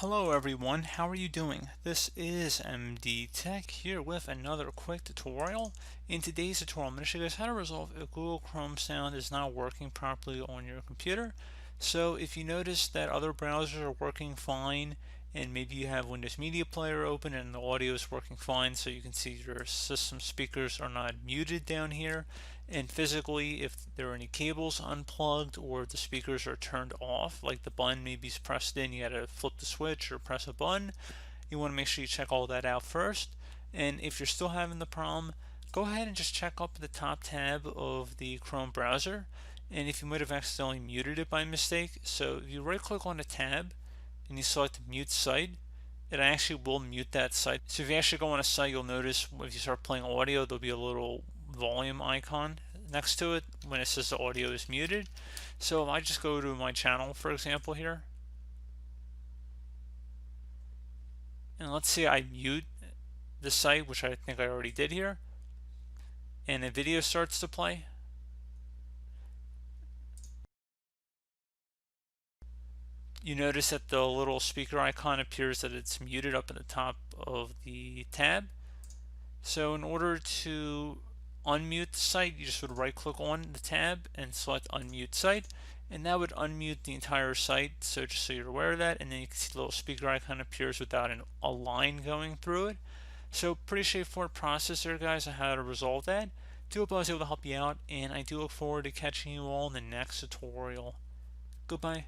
Hello everyone, how are you doing? This is MD Tech here with another quick tutorial. In today's tutorial, I'm going to show you guys how to resolve if Google Chrome sound is not working properly on your computer. So if you notice that other browsers are working fine and maybe you have Windows Media Player open and the audio is working fine, so you can see your system speakers are not muted down here, and physically if there are any cables unplugged or the speakers are turned off, like the button maybe is pressed in, you gotta flip the switch or press a button, you want to make sure you check all that out first. And if you're still having the problem, go ahead and just check up the top tab of the Chrome browser, and if you might have accidentally muted it by mistake, so if you right click on the tab and you select mute site, it actually will mute that site. So if you actually go on a site, you'll notice if you start playing audio, there'll be a little volume icon next to it when it says the audio is muted. So if I just go to my channel, for example, here, and let's say I mute the site, which I think I already did here, and a video starts to play, you notice that the little speaker icon appears that it's muted up at the top of the tab. So in order to unmute the site, you just would right click on the tab and select unmute site, and that would unmute the entire site. So just so you're aware of that, and then you can see the little speaker icon appears without a line going through it. So pretty straightforward process there, guys, on how to resolve that. Do hope I was able to help you out, and I do look forward to catching you all in the next tutorial. Goodbye.